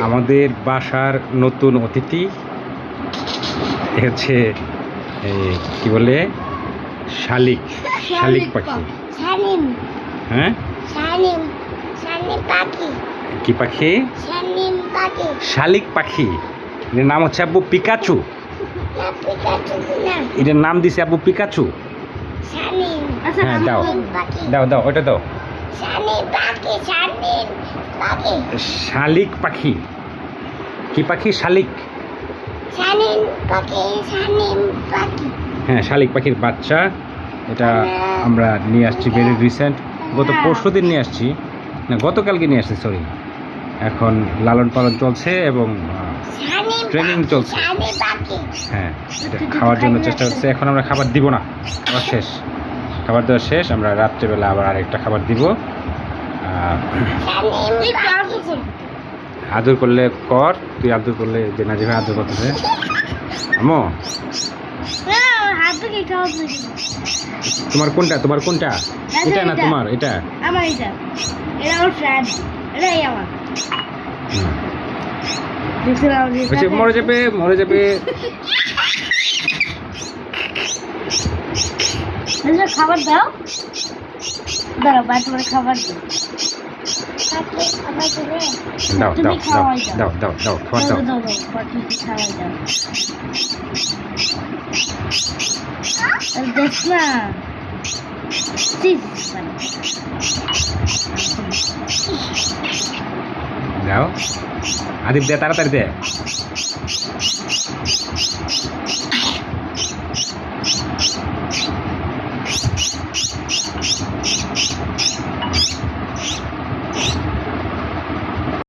আমাদের বাসার নতুন অতিথি হচ্ছে কি বলে শালিক শালিক পাখি। শালিম হ্যাঁ শালিম শালিম পাখি কি পাখি? শালিম পাখি শালিক পাখি। এটার নাম হচ্ছে আব্বু পিকাচু। না পিকাচু না এটার নাম দিছে আব্বু পিকাচু। শালিম হ্যাঁ দাও পাখি দাও দাও ওটা দাও। শালিম পাখি শালিম পাখি শালিক পাখি। কি পাখি? শালিক। শালিম পাখি শালিম পাখি হ্যাঁ শালিক পাখির বাচ্চা। এটা আমরা নিয়ে আসছি ভেরি রিসেন্ট, গত পরশুদিন নিয়ে আসছি, না গতকালকে নিয়ে আসছি সরি। এখন লালন পালন চলছে এবং শালিম ট্রেনিং চলছে। শালিম পাখি হ্যাঁ এটা খাওয়ার জন্য চেষ্টা করছে। এখন আমরা খাবার দিব না, খাবার শেষ, খাবার দেওয়া শেষ। আমরা রাত্রেবেলা আবার আরেকটা খাবার দিব। শালিম পাখি আদর করলে কর, তুই আদর করলে যে না যেভাবে আদর করতেছে আমো। হাত থেকে খাওয়া তোমার কোনটা? তোমার কোনটা? এটা না তোমার এটা? আমার এটা আমার ফ্রেন্ড এটাই আমার বলছে মরে যাবে মরে যাবে। খাবার দাও দাঁড়াও বা তোমার খাবার দাও দাও দাও দাও দাও দাও খাবার দাও। দেখ না দাও আদিপ দে, তাড়াতাড়ি দে।